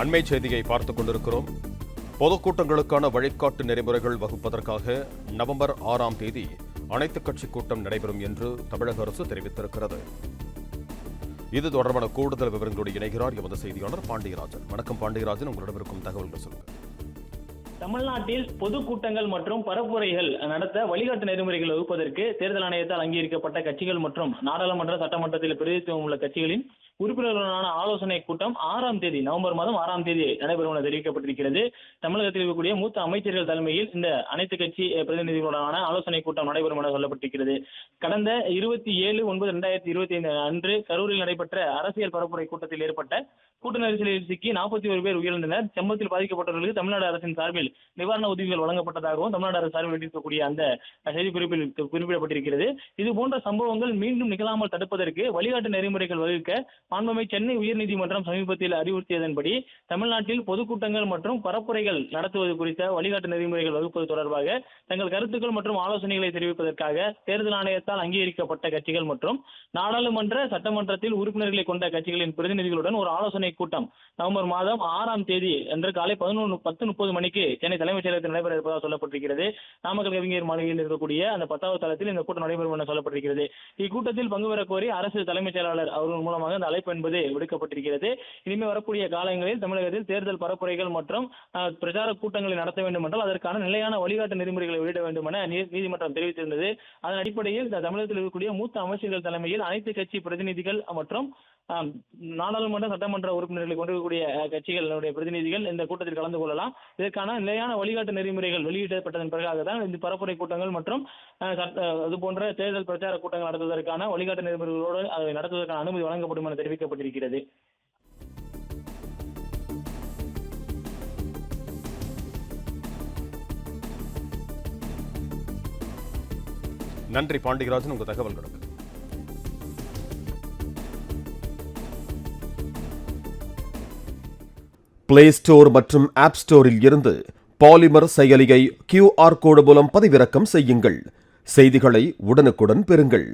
அண்மை செய்தியை பார்த்துக் கொண்டிருக்கிறோம். பொதுக்கூட்டங்களுக்கான வழிகாட்டு நெறிமுறைகள் வகுப்பதற்காக நவம்பர் 6ஆம் தேதி அனைத்துக் கட்சி கூட்டம் நடைபெறும் என்று தமிழக அரசு தெரிவித்திருக்கிறது. இது தொடர்பான கூடுதல் விவரங்களோடு இணைகிறார் எமது செய்தியாளர் பாண்டியராஜன். வணக்கம் பாண்டியராஜன், உங்களிடம் இருக்கும் தகவல்கள் சொல்லுங்கள். தமிழ்நாட்டில் பொதுக்கூட்டங்கள் மற்றும் பரப்புரைகள் நடத்த வழிகாட்டு நெறிமுறைகள் வகுப்பதற்கு தேர்தல் ஆணையத்தால் அங்கீகரிக்கப்பட்ட கட்சிகள் மற்றும் நாடாளுமன்ற சட்டமன்றத்தில் பிரதிநிதித்துவம் உள்ள கட்சிகளின் உறுப்பினர்களுடனான ஆலோசனை கூட்டம் 6ஆம் தேதி நவம்பர் மாதம் 6ஆம் தேதி நடைபெறும் என தெரிவிக்கப்பட்டிருக்கிறது. தமிழகத்தில் இருக்கக்கூடிய மூத்த அமைச்சர்கள் தலைமையில் இந்த அனைத்து கட்சி பிரதிநிதிகளுடனான ஆலோசனை கூட்டம் நடைபெறும் என சொல்லப்பட்டிருக்கிறது. கடந்த 27/9/2025 அன்று கரூரில் நடைபெற்ற அரசியல் பரப்புரை கூட்டத்தில் ஏற்பட்ட கூட்ட நெரிசலில் சிக்கி 41 பேர் உயிரிழந்தனர். சம்பவத்தில் பாதிக்கப்பட்டவர்களுக்கு தமிழ்நாடு அரசின் சார்பில் நிவாரண உதவிகள் வழங்கப்பட்டதாகவும் தமிழ்நாடு அரசு சார்பில் வெளியிடக்கூடிய அந்த செய்திக்குறிப்பில் குறிப்பிடப்பட்டிருக்கிறது. இது போன்ற சம்பவங்கள் மீண்டும் நிகழாமல் தடுப்பதற்கு வழிகாட்டு நெறிமுறைகள் வகுக்க மாண்புமிகு சென்னை உயர்நீதிமன்றம் சமீபத்தில் அறிவுறுத்தியதன்படி தமிழ்நாட்டில் பொதுக்கூட்டங்கள் மற்றும் பரப்புரைகள் நடத்துவது குறித்த வழிகாட்டு நெறிமுறைகள் வகுப்பது தொடர்பாக தங்கள் கருத்துக்கள் மற்றும் ஆலோசனைகளை தெரிவிப்பதற்காக தேர்தல் ஆணையத்தால் அங்கீகரிக்கப்பட்ட கட்சிகள் மற்றும் நாடாளுமன்ற சட்டமன்றத்தில் உறுப்பினர்களை கொண்ட கட்சிகளின் பிரதிநிதிகளுடன் ஒரு ஆலோசனை கூட்டம் நவம்பர் மாதம் 6ஆம் தேதி அன்று காலை 10:30 மணிக்கு சென்னை தலைமைச் செயலகத்தில் நடைபெற இருப்பதாக சொல்லப்பட்டிருக்கிறது. நாமக்கல் கவிஞர் மாளிகையில் இருக்கக்கூடிய அந்த 10வது தளத்தில் இந்த கூட்டம் நடைபெறும் என சொல்லப்பட்டிருக்கிறது. இக்கூட்டத்தில் பங்கு பெற கோரி அரசு தலைமைச் செயலாளர் அவர்கள் மூலமாக அந்த அழைப்பு என்பது விடுக்கப்பட்டிருக்கிறது. இனிமே வரக்கூடிய காலங்களில் தமிழகத்தில் தேர்தல் பரப்புரைகள் மற்றும் பிரச்சார கூட்டங்களை நடத்த வேண்டும் என்றால் அதற்கான நிலையான வழிகாட்டு நெறிமுறைகளை வெளியிட வேண்டும் என நீதிமன்றம் தெரிவித்திருந்தது. அதன் அடிப்படையில் தமிழகத்தில் இருக்கக்கூடிய மூத்த அமைச்சர்கள் தலைமையில் அனைத்து கட்சி பிரதிநிதிகள் மற்றும் நாடாளுமன்ற சட்டமன்ற உறுப்பினர்களை கொண்டிருக்கக்கூடிய கட்சிகளுடைய பிரதிநிதிகள் இந்த கூட்டத்தில் கலந்து கொள்ளலாம். இதற்கான நிலையான வழிகாட்டு நெறிமுறைகள் வெளியிடப்பட்டதன் பிறகாக தான் இந்த பரப்புரை கூட்டங்கள் மற்றும் அது போன்ற தேர்தல் பிரச்சார கூட்டங்கள் நடத்துவதற்கான வழிகாட்டு நெறிமுறைகளோடு அதை நடத்துவதற்கான அனுமதி வழங்கப்படும் என தெரிவிக்கப்பட்டிருக்கிறது. நன்றி பாண்டியராஜன், உங்கள் தகவல்களுக்கு. பிளே ஸ்டோர் மற்றும் ஆப் ஸ்டோரில் இருந்து பாலிமர் செயலியை QR கோடு மூலம் பதிவிறக்கம் செய்யுங்கள். செய்திகளை உடனுக்குடன் பெறுங்கள்.